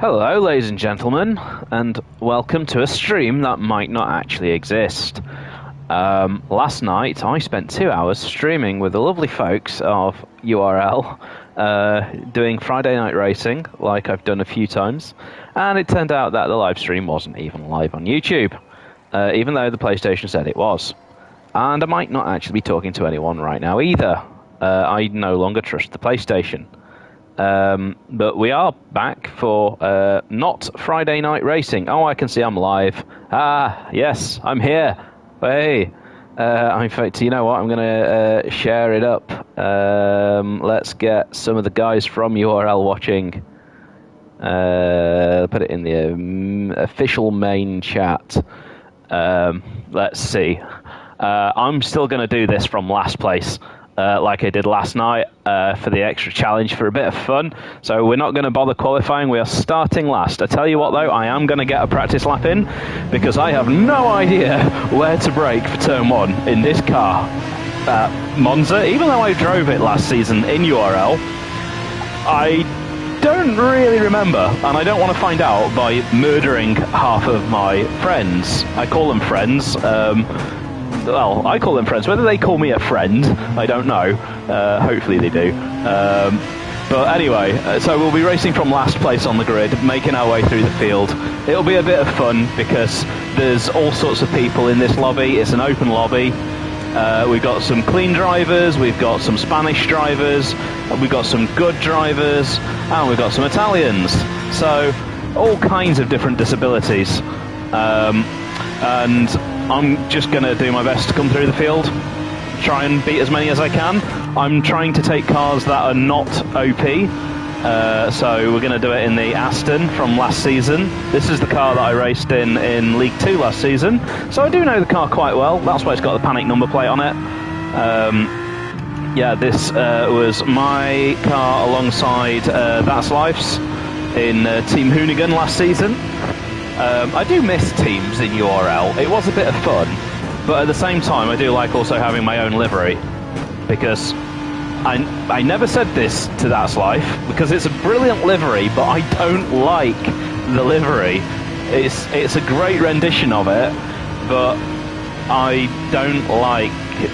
Hello, ladies and gentlemen, and welcome to a stream that might not actually exist. Last night, I spent 2 hours streaming with the lovely folks of URL, doing Friday Night Racing, like I've done a few times, and it turned out that the live stream wasn't even live on YouTube, even though the PlayStation said it was. And I might not actually be talking to anyone right now either. I no longer trust the PlayStation. But we are back for not Friday Night Racing. Oh, I can see I'm live. Ah, yes, I'm here. Hey, in fact, you know what? I'm going to share it up. Let's get some of the guys from URL watching. Put it in the official main chat. Let's see. I'm still going to do this from last place. Like I did last night for the extra challenge for a bit of fun. So we're not going to bother qualifying. We are starting last. I tell you what, though, I am going to get a practice lap in because I have no idea where to brake for turn one in this car. Monza, even though I drove it last season in URL, I don't really remember, and I don't want to find out by murdering half of my friends. I call them friends. Well, I call them friends. Whether they call me a friend, I don't know. Hopefully they do. But anyway, so we'll be racing from last place on the grid, making our way through the field. It'll be a bit of fun because there's all sorts of people in this lobby. It's an open lobby. We've got some clean drivers, we've got some Spanish drivers, we've got some good drivers, and we've got some Italians. So, all kinds of different disabilities. And I'm just going to do my best to come through the field, try and beat as many as I can. I'm trying to take cars that are not OP, so we're going to do it in the Aston from last season. This is the car that I raced in League 2 last season, so I do know the car quite well. That's why it's got the panic number plate on it. Yeah, this was my car alongside That's Life's in Team Hoonigan last season. I do miss teams in URL. It was a bit of fun, but at the same time, I do like also having my own livery, because I never said this to That's Life, because it's a brilliant livery, but I don't like the livery. It's a great rendition of it, but I don't like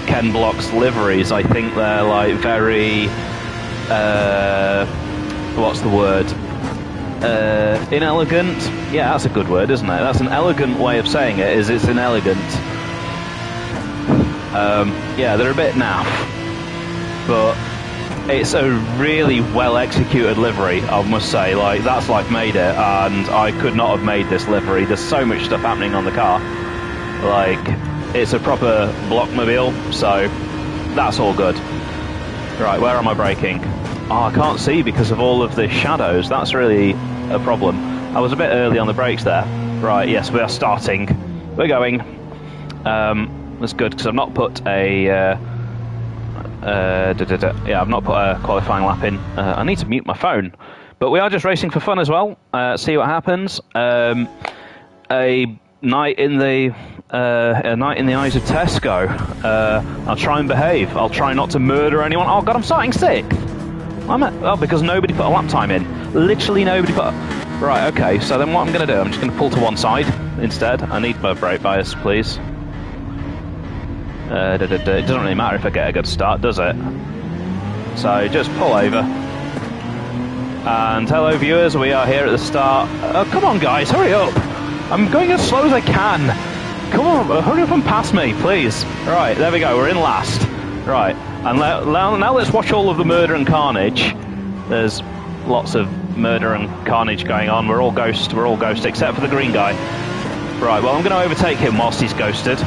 Ken Block's liveries. I think they're like very, what's the word? Inelegant. Yeah, that's a good word, isn't it? That's an elegant way of saying it, is it's inelegant. Yeah, they're a bit naff, but it's a really well executed livery, I must say. Like, That's Life made it, and I could not have made this livery. There's so much stuff happening on the car. Like, it's a proper blockmobile, so that's all good. Right, where am I braking? Oh, I can't see because of all of the shadows. That's really a problem. I was a bit early on the brakes there. Right, yes, we are starting. We're going. That's good because I've not put a... yeah, I've not put a qualifying lap in. I need to mute my phone. But we are just racing for fun as well. See what happens. A night in the eyes of Tesco. I'll try and behave. I'll try not to murder anyone. Oh god, I'm starting sixth. Because nobody put a lap time in. Literally nobody put... Right, okay, so then what I'm going to do, I'm just going to pull to one side instead. I need my brake bias, please. It doesn't really matter if I get a good start, does it? So just pull over. And hello viewers, we are here at the start. Oh, come on guys, hurry up! I'm going as slow as I can. Come on, hurry up and pass me, please. Right, there we go, we're in last. Right, and now let's watch all of the murder and carnage. There's lots of murder and carnage going on. We're all ghost, except for the green guy. Right, well, I'm going to overtake him whilst he's ghosted.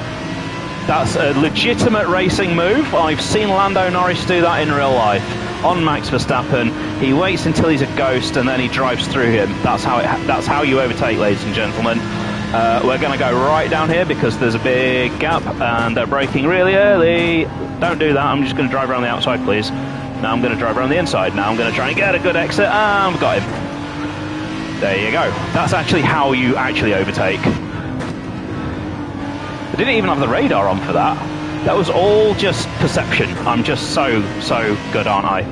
That's a legitimate racing move. I've seen Lando Norris do that in real life. On Max Verstappen, he waits until he's a ghost and then he drives through him. That's how you overtake, ladies and gentlemen. We're going to go right down here because there's a big gap and they're braking really early. Don't do that. I'm just going to drive around the outside, please. Now I'm going to drive around the inside. Now I'm going to try and get a good exit. And I've got him. There you go. That's actually how you actually overtake. I didn't even have the radar on for that. That was all just perception. I'm just so good, aren't I?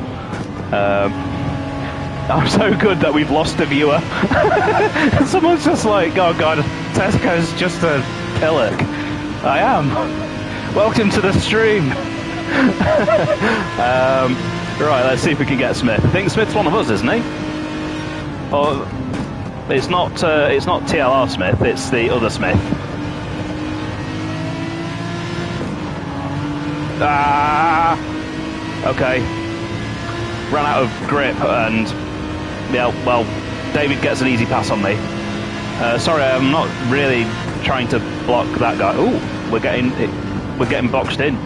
I'm so good that we've lost a viewer. Someone's just like, oh god, Tesco's just a pillock. I am. Welcome to the stream. Right, let's see if we can get Smith. I think Smith's one of us, isn't he? Or it's not TLR Smith, it's the other Smith. Ah, okay. Ran out of grip and yeah, well, David gets an easy pass on me. Sorry, I'm not really trying to block that guy. Ooh, we're getting boxed in.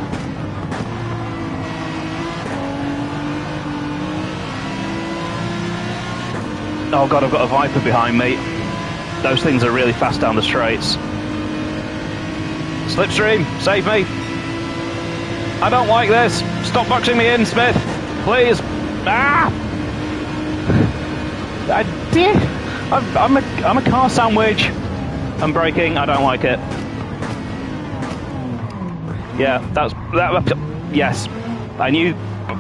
Oh god, I've got a Viper behind me. Those things are really fast down the straights. Slipstream, save me. I don't like this. Stop boxing me in, Smith. Please. Ah! I'm a car sandwich. I'm braking. I don't like it. Yeah, yes. I knew.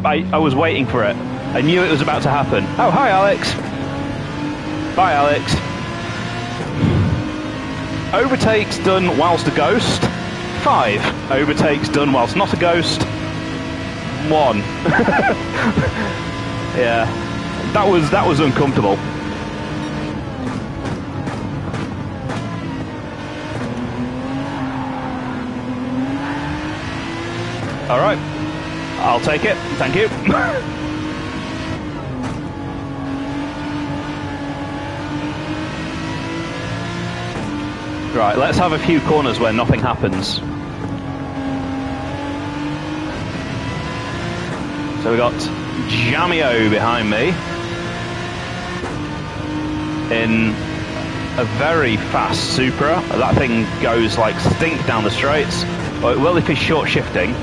I was waiting for it. I knew it was about to happen. Oh, hi, Alex. Bye, Alex. Overtakes done whilst a ghost. 5. Overtakes done whilst not a ghost. 1. Yeah, that was uncomfortable. All right, I'll take it. Thank you. Right, let's have a few corners where nothing happens. So we got Jamio behind me in a very fast Supra. That thing goes like stink down the straights. Well, it will if he's short shifting.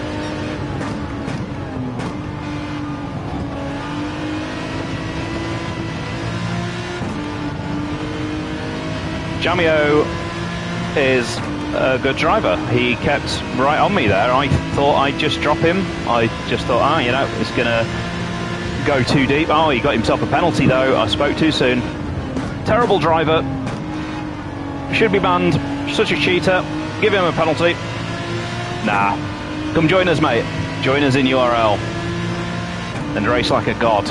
Jamio is a good driver. He kept right on me there. I thought I'd just drop him. I just thought, you know, it's gonna go too deep. Oh, he got himself a penalty though. I spoke too soon. Terrible driver. Should be banned. Such a cheater. Give him a penalty. Nah. Come join us, mate. Join us in URL and race like a god.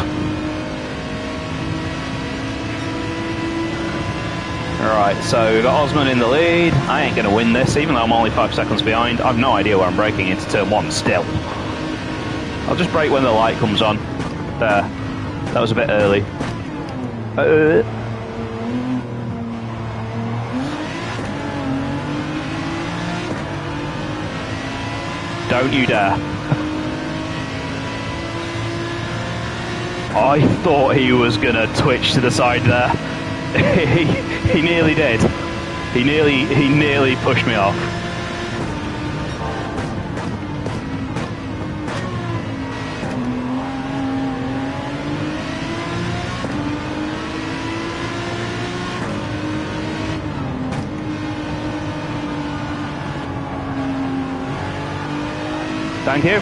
Alright, so we've got Osman in the lead. I ain't going to win this, even though I'm only 5 seconds behind. I've no idea where I'm braking into turn 1 still. I'll just brake when the light comes on. There. That was a bit early. Don't you dare. I thought he was going to twitch to the side there. He nearly did. He nearly pushed me off. Thank you.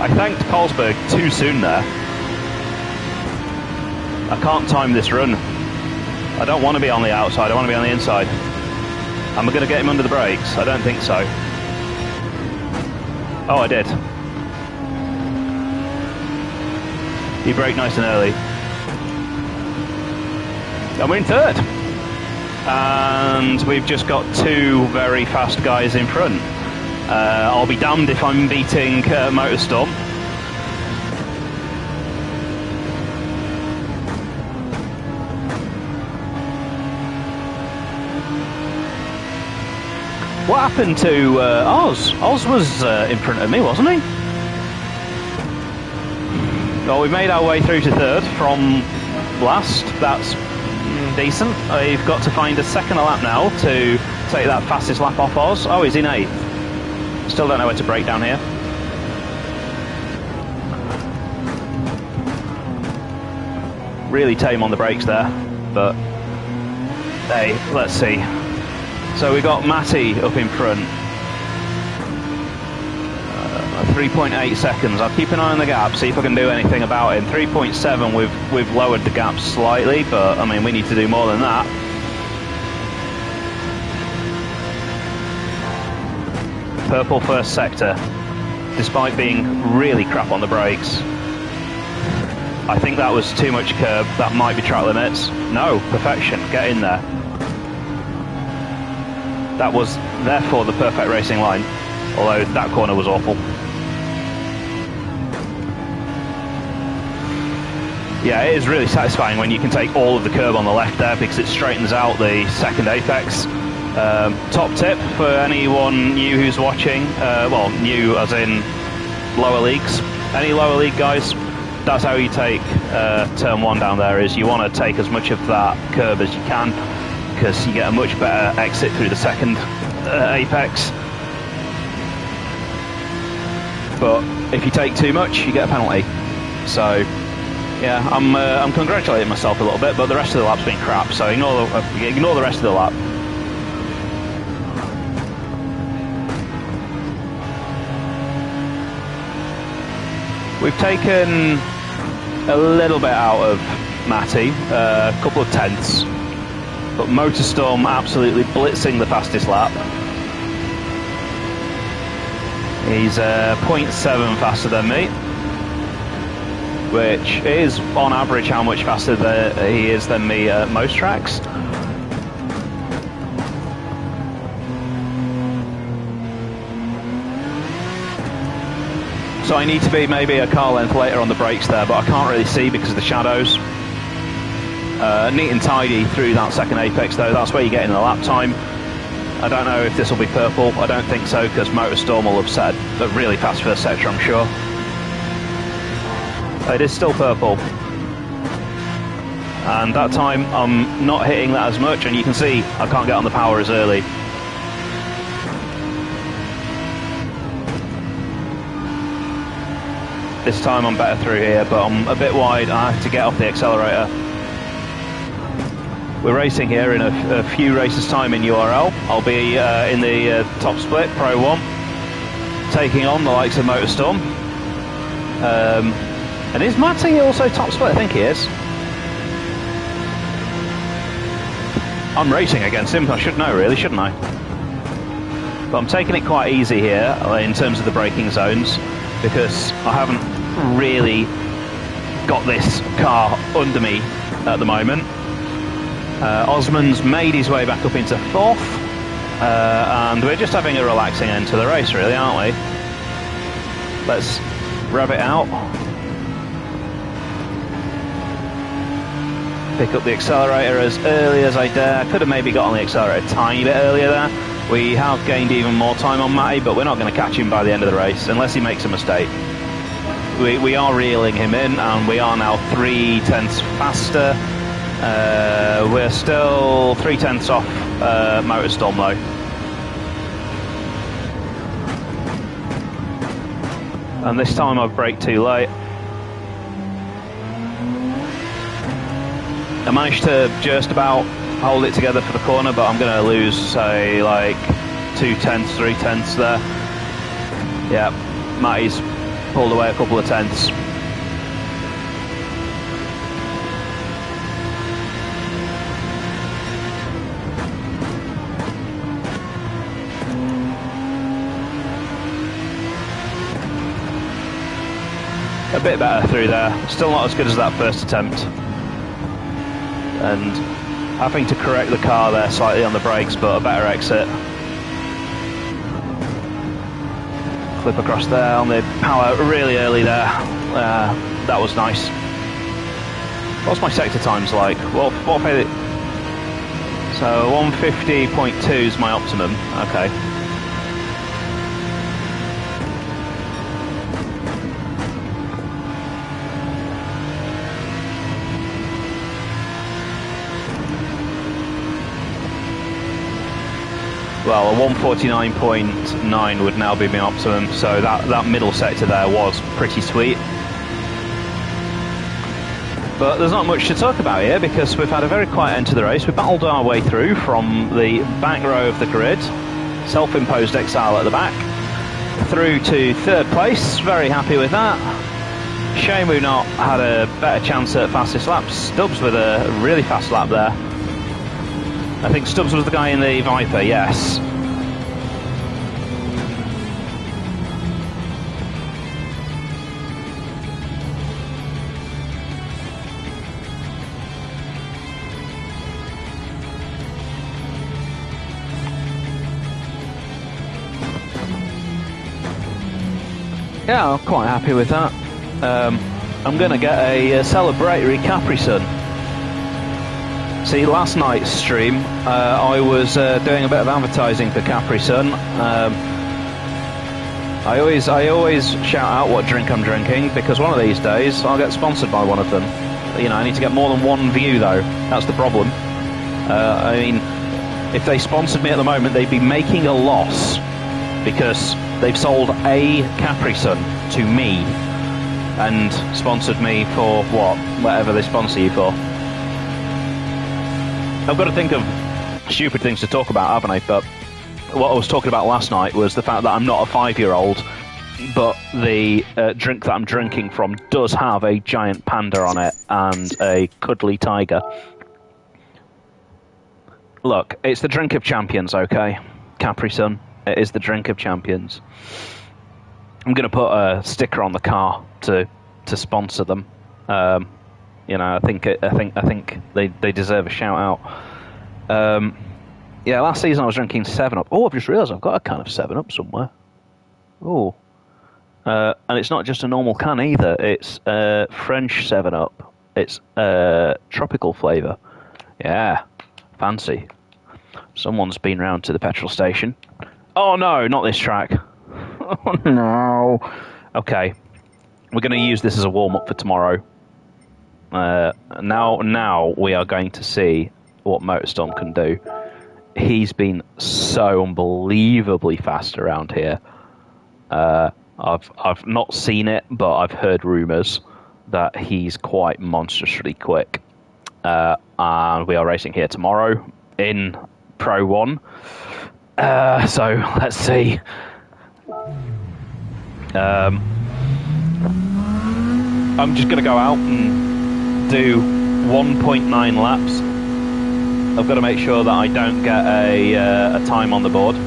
I thanked Carlsberg too soon there. I can't time this run. I don't want to be on the outside, I want to be on the inside. Am I going to get him under the brakes? I don't think so. Oh, I did. He braked nice and early. And we're in third. And we've just got 2 very fast guys in front. I'll be damned if I'm beating Motorstorm. What happened to Oz? Oz was in front of me, wasn't he? Well, we've made our way through to third from last. That's decent. I've got to find a second lap now to take that fastest lap off Oz. Oh, he's in 8th. Still don't know where to brake down here. Really tame on the brakes there, but hey, let's see. So we got Matty up in front. 3.8 seconds. I'll keep an eye on the gap, see if I can do anything about it. 3.7, we've lowered the gap slightly, but I mean we need to do more than that. Purple first sector, despite being really crap on the brakes. I think that was too much curb. That might be track limits. No, perfection. Get in there. That was therefore the perfect racing line, although that corner was awful. Yeah, it is really satisfying when you can take all of the curb on the left there because it straightens out the second apex. Top tip for anyone new who's watching, well, new as in lower leagues. Any lower league guys, that's how you take turn one down there, is you want to take as much of that curb as you can because you get a much better exit through the second apex. But if you take too much, you get a penalty. So yeah, I'm congratulating myself a little bit, but the rest of the lap's been crap, so ignore the rest of the lap. We've taken a little bit out of Matty, a couple of tenths, but Motorstorm absolutely blitzing the fastest lap. He's 0.7 faster than me, which is on average how much faster he is than me at most tracks. So I need to be maybe a car length later on the brakes there, but I can't really see because of the shadows. Neat and tidy through that second apex though, that's where you get in the lap time. I don't know if this will be purple, I don't think so because Motorstorm will have set a really fast first sector, I'm sure. It is still purple. And that time I'm not hitting that as much, and you can see I can't get on the power as early. This time I'm better through here, but I'm a bit wide. I have to get off the accelerator. We're racing here in a few races time in URL. I'll be in the top split, Pro 1, taking on the likes of Motorstorm. And is Matty also top split? I think he is. I'm racing against him, I should know really, shouldn't I? But I'm taking it quite easy here in terms of the braking zones, because I haven't really got this car under me at the moment. Osman's made his way back up into fourth, and we're just having a relaxing end to the race really, aren't we? Let's rev it out. Pick up the accelerator as early as I dare. Could have maybe got on the accelerator a tiny bit earlier there. We have gained even more time on Matty, but we're not going to catch him by the end of the race unless he makes a mistake. We are reeling him in, and we are now 3 tenths faster. We're still 3 tenths off Motorstorm though. And this time I've braked too late. I managed to just about hold it together for the corner, but I'm going to lose, say, like 2 tenths, 3 tenths there. Yeah, Matty's pulled away a couple of tenths. A bit better through there. Still not as good as that first attempt. And having to correct the car there slightly on the brakes, but a better exit. Flip across there on the power really early there. That was nice. What's my sector times like? Well, what have I... So 150.2 is my optimum. Okay. Well, a 149.9 would now be my optimum, so that middle sector there was pretty sweet. But there's not much to talk about here because we've had a very quiet end to the race. We battled our way through from the back row of the grid, self-imposed exile at the back, through to third place. Very happy with that. Shame we've not had a better chance at fastest laps. Stubbs with a really fast lap there. I think Stubbs was the guy in the Viper, yes. Yeah, I'm quite happy with that. I'm going to get a celebratory Capri Sun. See, last night's stream, I was doing a bit of advertising for Capri Sun. I always shout out what drink I'm drinking because one of these days I'll get sponsored by one of them. You know, I need to get more than one view though. That's the problem. I mean, if they sponsored me at the moment, they'd be making a loss because they've sold a Capri Sun to me and sponsored me for whatever they sponsor you for. I've got to think of stupid things to talk about, haven't I? But what I was talking about last night was the fact that I'm not a 5-year-old, but the drink that I'm drinking from does have a giant panda on it and a cuddly tiger. Look, it's the drink of champions, okay? Capri Sun. It is the drink of champions. I'm going to put a sticker on the car to sponsor them. You know, I think they deserve a shout out. Yeah, last season I was drinking 7-Up. Oh, I've just realised I've got a can of 7-Up somewhere. Oh, and it's not just a normal can either. It's French 7-Up. It's tropical flavour. Yeah, fancy. Someone's been round to the petrol station. Oh no, not this track. Oh no. Okay, we're going to use this as a warm-up for tomorrow. Now we are going to see what Motorstorm can do. He's been so unbelievably fast around here. I've not seen it, but I've heard rumours that he's quite monstrously quick. And we are racing here tomorrow in Pro 1. So let's see. I'm just going to go out and do 1.9 laps. I've got to make sure that I don't get a time on the board.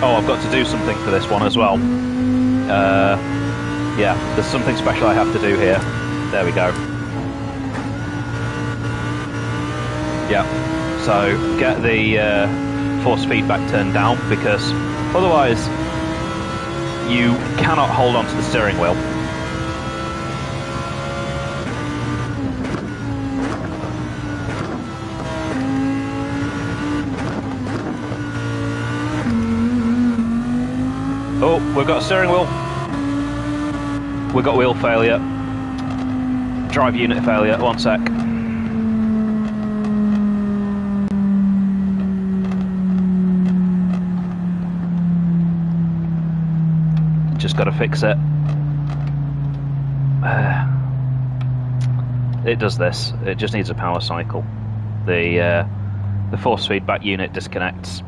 Oh, I've got to do something for this one as well. Yeah, there's something special I have to do here. There we go. Yeah, so get the force feedback turned down because otherwise you cannot hold on to the steering wheel. Oh, we've got a steering wheel. We've got wheel failure. Drive unit failure. One sec. Just got to fix it. It does this. It just needs a power cycle. The force feedback unit disconnects.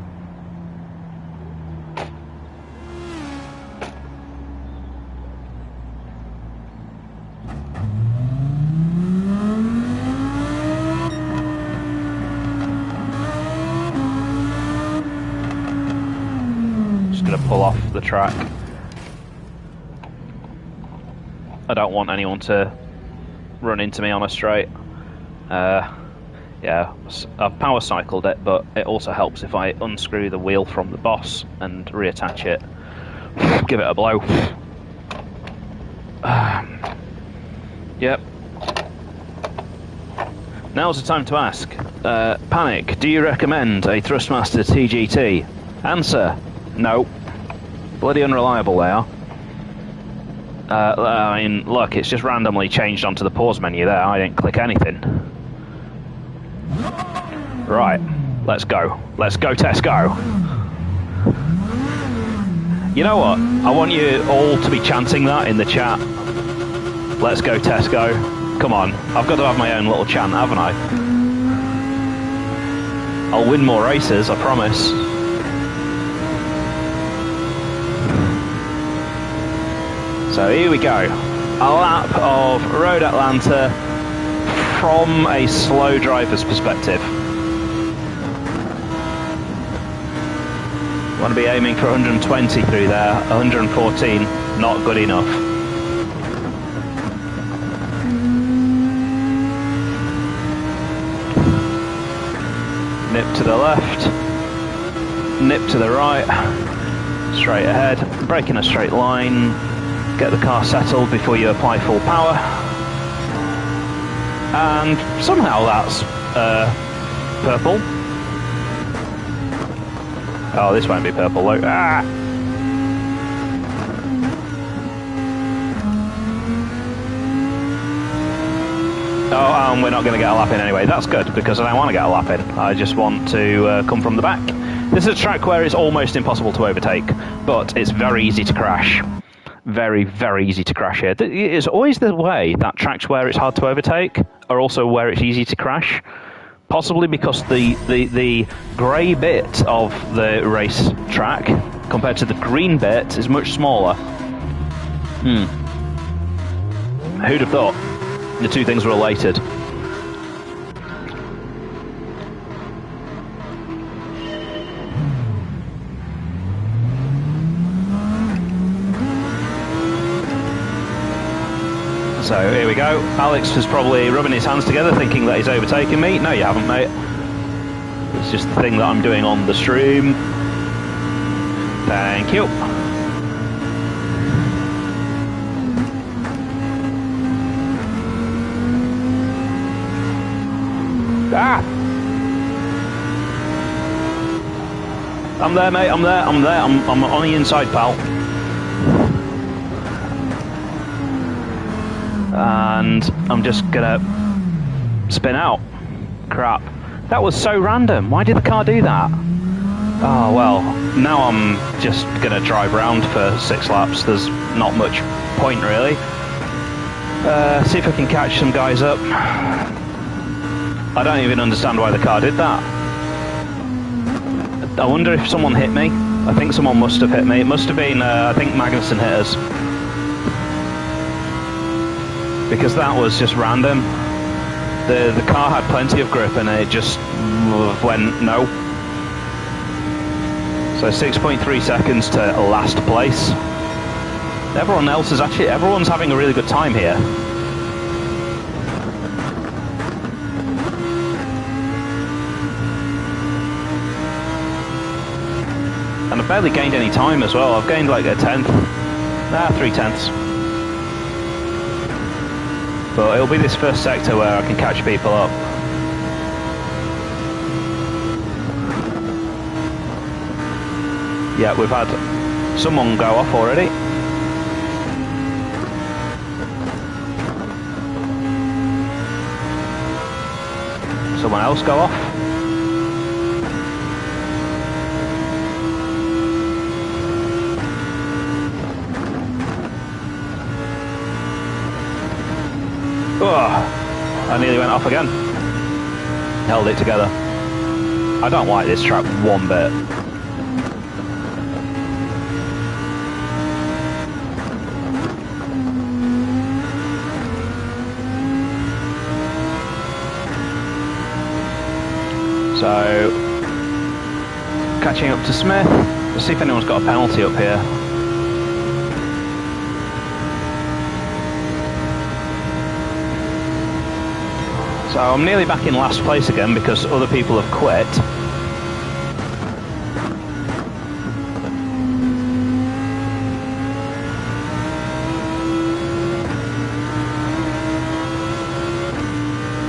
Just going to pull off the track. I don't want anyone to run into me on a straight. Yeah, I've power cycled it, but it also helps if I unscrew the wheel from the boss and reattach it. Give it a blow. Yep. Now's the time to ask. Panic, do you recommend a Thrustmaster TGT? Answer, no. Bloody unreliable they are. I mean, look, it's just randomly changed onto the pause menu there. I didn't click anything. Right. Let's go. Let's go, Tesco. You know what? I want you all to be chanting that in the chat. Let's go, Tesco. Come on. I've got to have my own little chant, haven't I? I'll win more races, I promise. So here we go. A lap of Road Atlanta from a slow driver's perspective. Want to be aiming for 120 through there, 114, not good enough. Nip to the left, nip to the right, straight ahead, brake in a straight line, get the car settled before you apply full power. And somehow that's purple. Oh, this won't be purple, look. Ah! Oh, and we're not going to get a lap in anyway. That's good, because I don't want to get a lap in. I just want to come from the back. This is a track where it's almost impossible to overtake, but it's very easy to crash. Very, very easy to crash here. It's always the way that tracks where it's hard to overtake are also where it's easy to crash. Possibly because the grey bit of the race track compared to the green bit is much smaller. Who'd have thought the two things were related? So here we go. Alex was probably rubbing his hands together thinking that he's overtaking me. No, you haven't, mate. It's just the thing that I'm doing on the stream. Thank you. Ah! I'm there, mate. I'm there. I'm on the inside, pal. And I'm just gonna spin out. Crap. That was so random. Why did the car do that? Oh, well, now I'm just gonna drive around for 6 laps. There's not much point, really. See if I can catch some guys up. I don't even understand why the car did that. I wonder if someone hit me. I think someone must have hit me. It must have been, I think Magnussen hit us. Because that was just random. The car had plenty of grip and it just went no. So 6.3 seconds to last place. Everyone else is everyone's having a really good time here. And I've barely gained any time as well. I've gained like a tenth. 3/10. But it'll be this first sector where I can catch people up. Yeah, we've had someone go off already. Someone else go off. Oh, I nearly went off again. Held it together. I don't like this track one bit. So, catching up to Smith. Let's see if anyone's got a penalty up here. So I'm nearly back in last place again because other people have quit.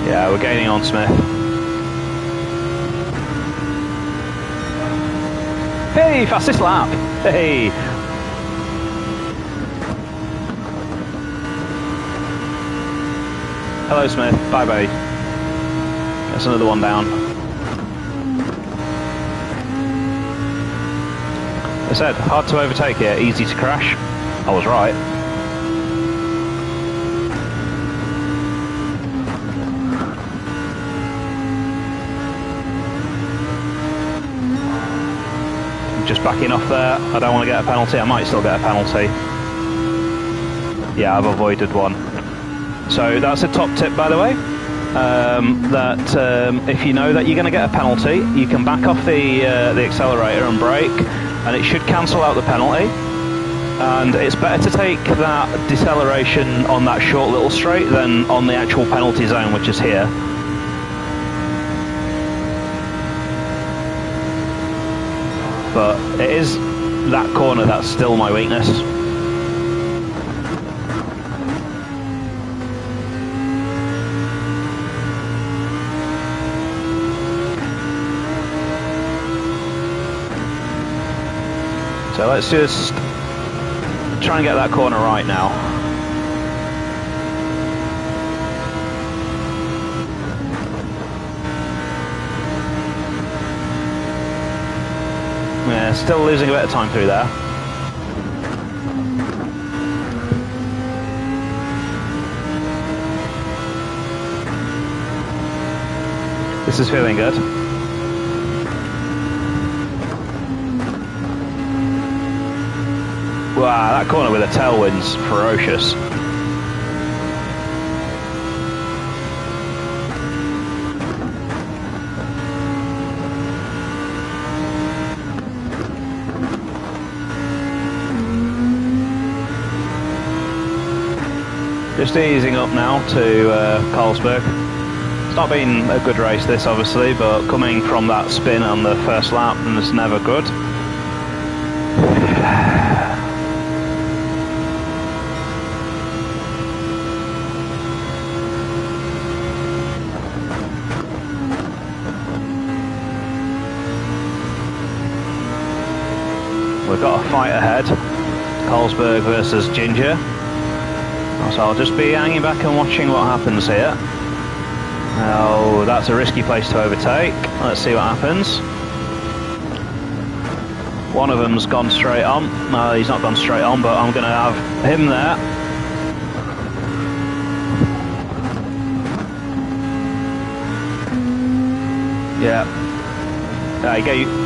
Yeah, we're gaining on Smith. Hey, fastest lap! Hey! Hello, Smith. Bye-bye. That's another one down. I said, hard to overtake here, easy to crash. I was right. Just backing off there. I don't want to get a penalty. I might still get a penalty. Yeah, I've avoided one. So that's a top tip, by the way. If you know that you're going to get a penalty, you can back off the accelerator and brake, and it should cancel out the penalty. And it's better to take that deceleration on that short little straight than on the actual penalty zone, which is here. But it is that corner that's still my weakness. So let's just try and get that corner right now. Yeah, still losing a bit of time through there. This is feeling good. Wow, that corner with the tailwind's ferocious. Just easing up now to Carlsberg. It's not been a good race this obviously, but coming from that spin on the first lap is never good. We've got a fight ahead, Carlsberg versus Ginger. So I'll just be hanging back and watching what happens here. Oh, that's a risky place to overtake. Let's see what happens. One of them's gone straight on. No, he's not gone straight on, but I'm going to have him there. Yeah.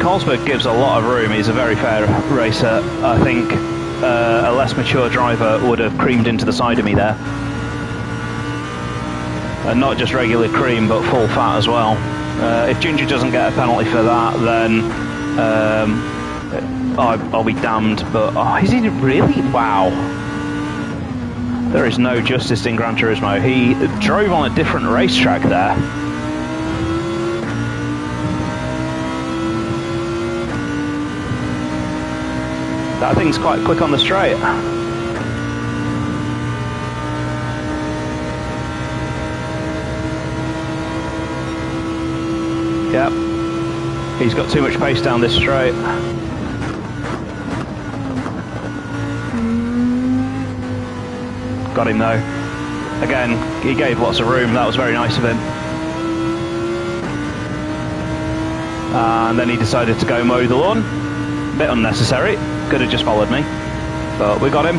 Carlsberg gives a lot of room. He's a very fair racer. I think a less mature driver would have creamed into the side of me there. And not just regular cream, but full fat as well. If Ginger doesn't get a penalty for that, then I'll be damned. But is he really? Wow. There is no justice in Gran Turismo. He drove on a different racetrack there. That thing's quite quick on the straight. Yep. He's got too much pace down this straight. Got him though. Again, he gave lots of room. That was very nice of him. And then he decided to go mow the lawn. A bit unnecessary. Could have just followed me. But we got him.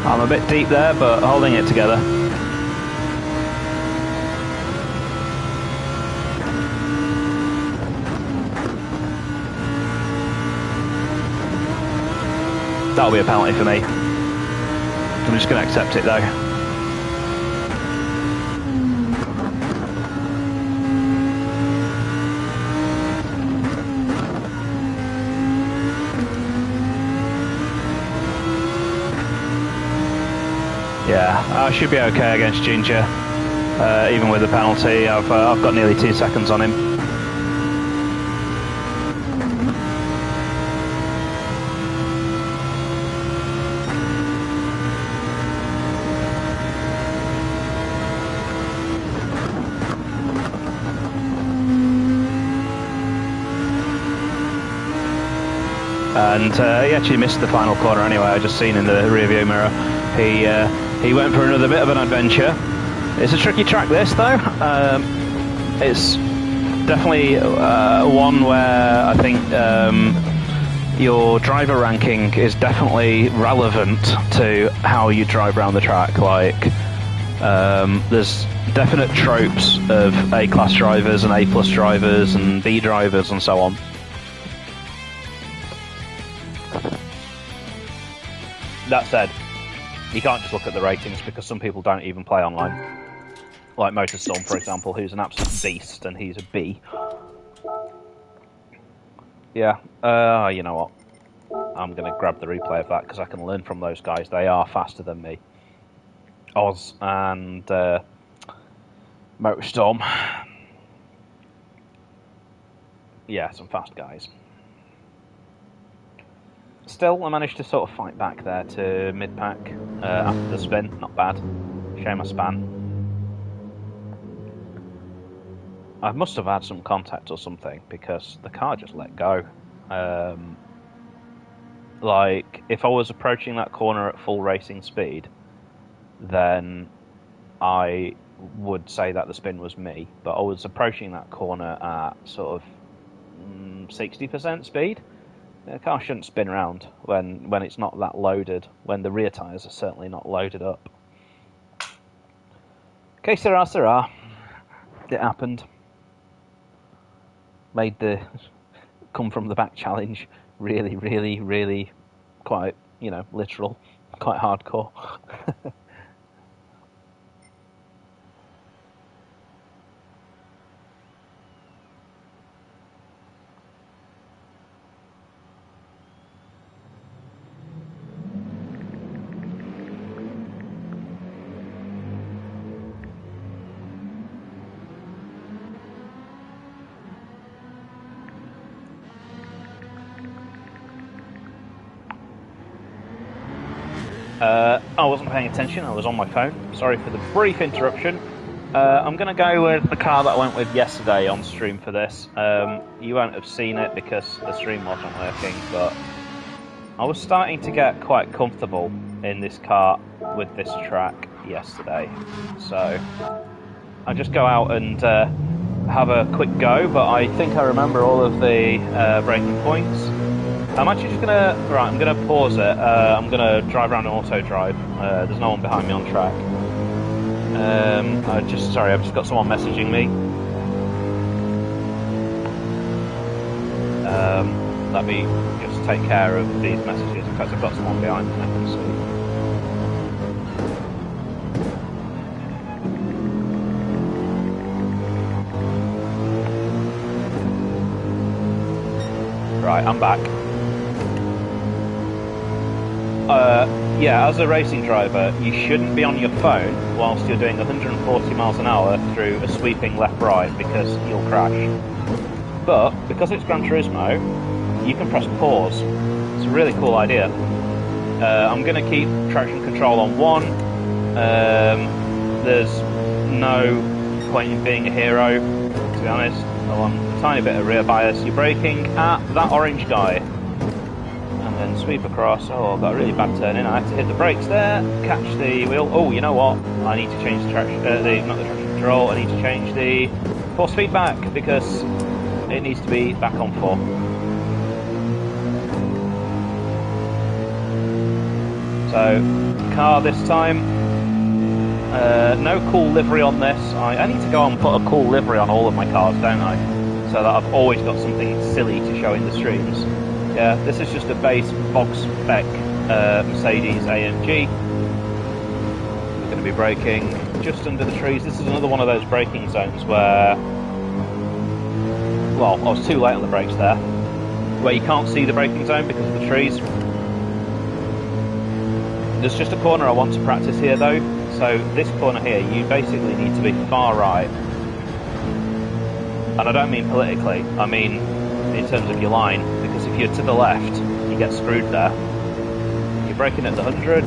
I'm a bit deep there, but holding it together. That'll be a penalty for me. I'm just going to accept it though. Yeah, I should be okay against Ginger, even with the penalty. I've got nearly 2 seconds on him. and he actually missed the final corner anyway. I just seen in the rearview mirror. He went for another bit of an adventure. It's a tricky track, this though. It's definitely one where I think your driver ranking is definitely relevant to how you drive around the track. Like, there's definite tropes of A-class drivers and A-plus drivers and B drivers and so on. That said, you can't just look at the ratings because some people don't even play online. Like Motorstorm, for example, who's an absolute beast, and he's a B. Yeah, you know what? I'm going to grab the replay of that because I can learn from those guys. They are faster than me. Oz and Motorstorm. Yeah, some fast guys. Still, I managed to sort of fight back there to mid-pack after the spin. Not bad. Shame I span. I must have had some contact or something because the car just let go. Like, if I was approaching that corner at full racing speed, then I would say that the spin was me. But I was approaching that corner at sort of 60% speed. The car shouldn't spin around when it's not that loaded, when the rear tyres are certainly not loaded up. Okay, sirrah. It happened. Made the come from the back challenge really quite, literal, quite hardcore. I wasn't paying attention, I was on my phone. Sorry for the brief interruption. I'm going to go with the car that I went with yesterday on stream for this. You won't have seen it because the stream wasn't working, but I was starting to get quite comfortable in this car with this track yesterday. So I just go out and have a quick go, but I think I remember all of the braking points. I'm actually just I'm gonna pause it. I'm gonna drive around an auto drive. There's no one behind me on track. I've just got someone messaging me. Let me just take care of these messages because I've got someone behind me I can see. Right, I'm back. Yeah, as a racing driver, you shouldn't be on your phone whilst you're doing 140 miles an hour through a sweeping left-right because you'll crash. But, because it's Gran Turismo, you can press pause. It's a really cool idea. I'm going to keep traction control on 1. There's no point in being a hero, to be honest. I want a tiny bit of rear bias. You're braking at that orange guy. And then sweep across. Oh, I've got a really bad turn in. I have to hit the brakes there, catch the wheel. Oh, you know what? I need to change the traction, not the traction control. I need to change the force feedback because it needs to be back on 4. So, car this time. No cool livery on this. I need to go and put a cool livery on all of my cars, don't I? So that I've always got something silly to show in the streams. Yeah, this is just a base box spec Mercedes AMG. We're going to be braking just under the trees. This is another one of those braking zones where, well, I was too late on the brakes there, where you can't see the braking zone because of the trees. There's just a corner I want to practice here though. So this corner here, you basically need to be far right. And I don't mean politically, I mean in terms of your line, because if you're to the left, you get screwed there. You're braking at the 100,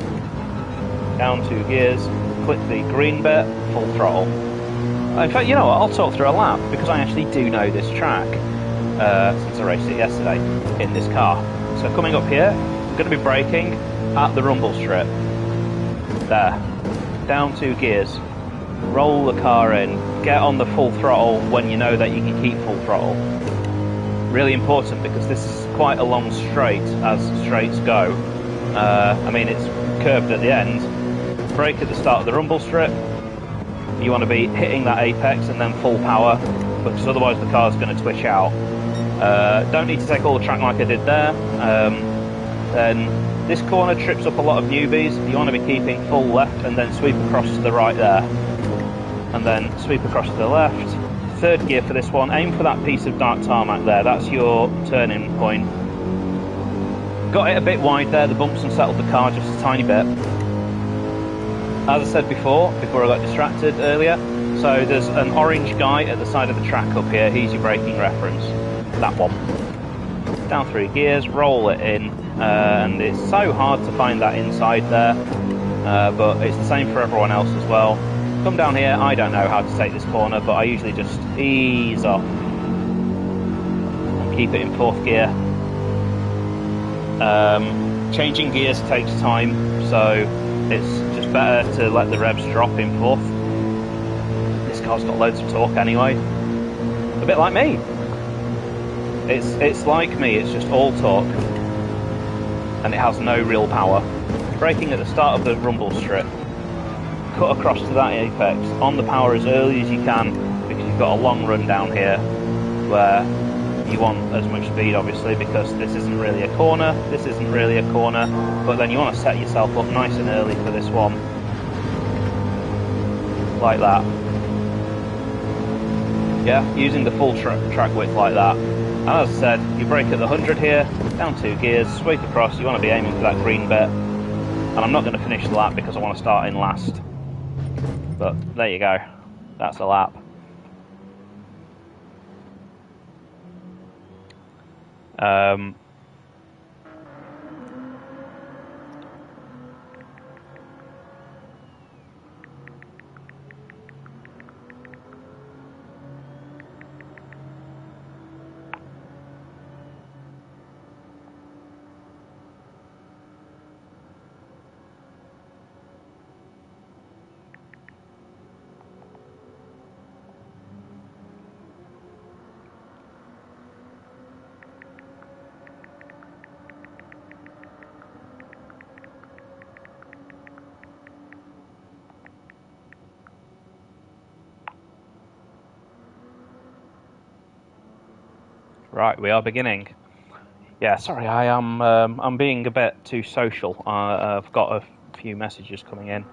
down 2 gears, click the green bit, full throttle. In fact, you know what, I'll talk through a lap, because I actually do know this track, since I raced it yesterday, in this car. So coming up here, I'm going to be braking at the rumble strip. There. Down 2 gears. Roll the car in. Get on the full throttle when you know that you can keep full throttle. Really important because this is quite a long straight as straights go. I mean, it's curved at the end. Brake at the start of the rumble strip. You want to be hitting that apex and then full power, because otherwise the car's going to twitch out. Don't need to take all the track like I did there. Then this corner trips up a lot of newbies. You want to be keeping full left and then sweep across to the right there. And then sweep across to the left. 3rd gear for this one. Aim for that piece of dark tarmac there. That's your turning point. Got it a bit wide there. The bumps unsettled the car just a tiny bit. As I said before I got distracted earlier, so there's an orange guy at the side of the track up here. He's your braking reference. That one. Down 3 gears, roll it in, and it's so hard to find that inside there, but it's the same for everyone else as well. Come down here, I don't know how to take this corner, but I usually just ease off and keep it in 4th gear. Changing gears takes time, so it's just better to let the revs drop in 4th. This car's got loads of torque anyway. A bit like me. It's like me, it's just all torque. And it has no real power. Braking at the start of the rumble strip. Cut across to that apex. On the power as early as you can, because you've got a long run down here where you want as much speed, obviously, because this isn't really a corner, this isn't really a corner, but then you want to set yourself up nice and early for this one. Like that. Yeah, using the full track width like that. And as I said, you brake at the 100 here, down 2 gears, sweep across, you want to be aiming for that green bit. And I'm not going to finish the lap because I want to start in last. But there you go, that's a lap. Right, we are beginning. Yeah, sorry, I'm being a bit too social. I've got a few messages coming in.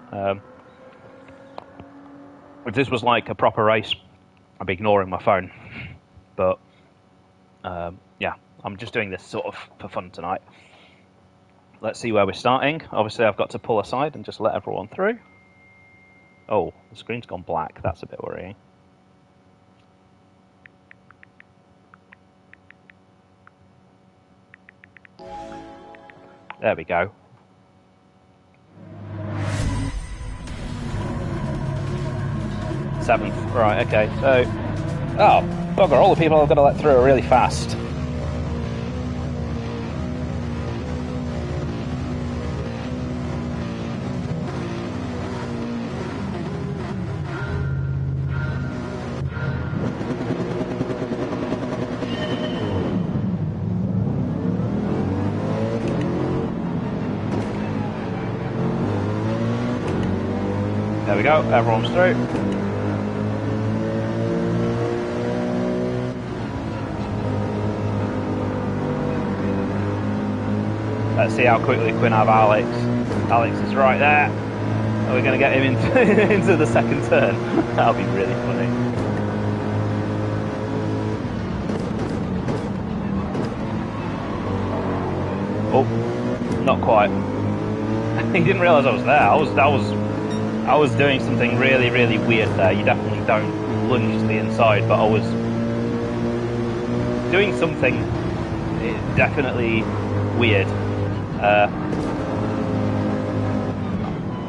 If this was like a proper race, I'd be ignoring my phone. But yeah, I'm just doing this sort of for fun tonight. Let's see where we're starting. Obviously, I've got to pull aside and just let everyone through. Oh, the screen's gone black. That's a bit worrying. There we go. Seventh. Right, okay. So, oh, bugger, all the people I've got to let through are really fast. There we go, everyone's through. Let's see how quickly we can have Alex. Alex is right there. Are we going to get him into, into the second turn? That'll be really funny. Oh, not quite. He didn't realise I was there. I was doing something really, really weird there. You definitely don't lunge to the inside, but I was doing something definitely weird.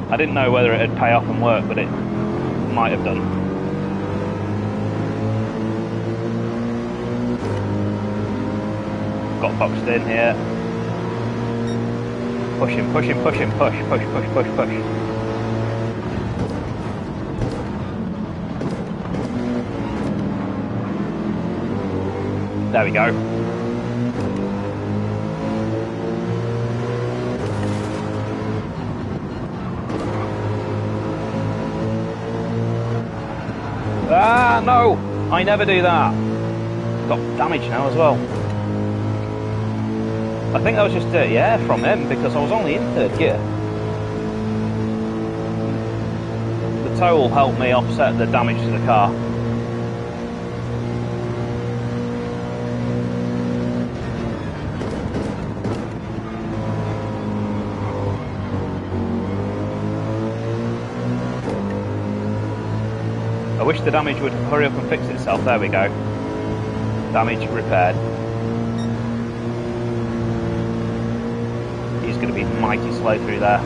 I didn't know whether it'd pay off and work, but it might have done. Got boxed in here. Push him, push him, push him, push, push, push, push, push. There we go. Ah, no! I never do that. Got damage now as well. I think that was just dirty air from him because I was only in third gear. The tow will help me offset the damage to the car. I wish the damage would hurry up and fix itself. There we go. Damage repaired. He's going to be mighty slow through there.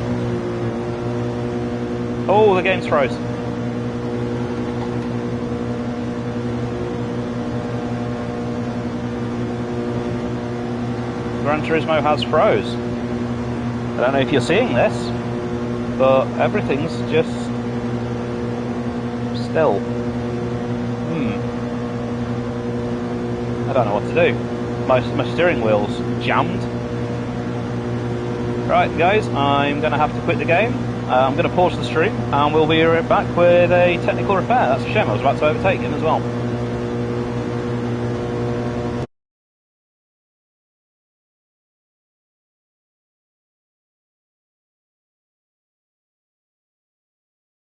Oh, the game's froze. Gran Turismo has froze. I don't know if you're seeing this, but everything's just still. I don't know what to do. My steering wheel's jammed. Right guys, I'm going to have to quit the game. I'm going to pause the stream and we'll be right back with a technical repair. That's a shame, I was about to overtake him as well.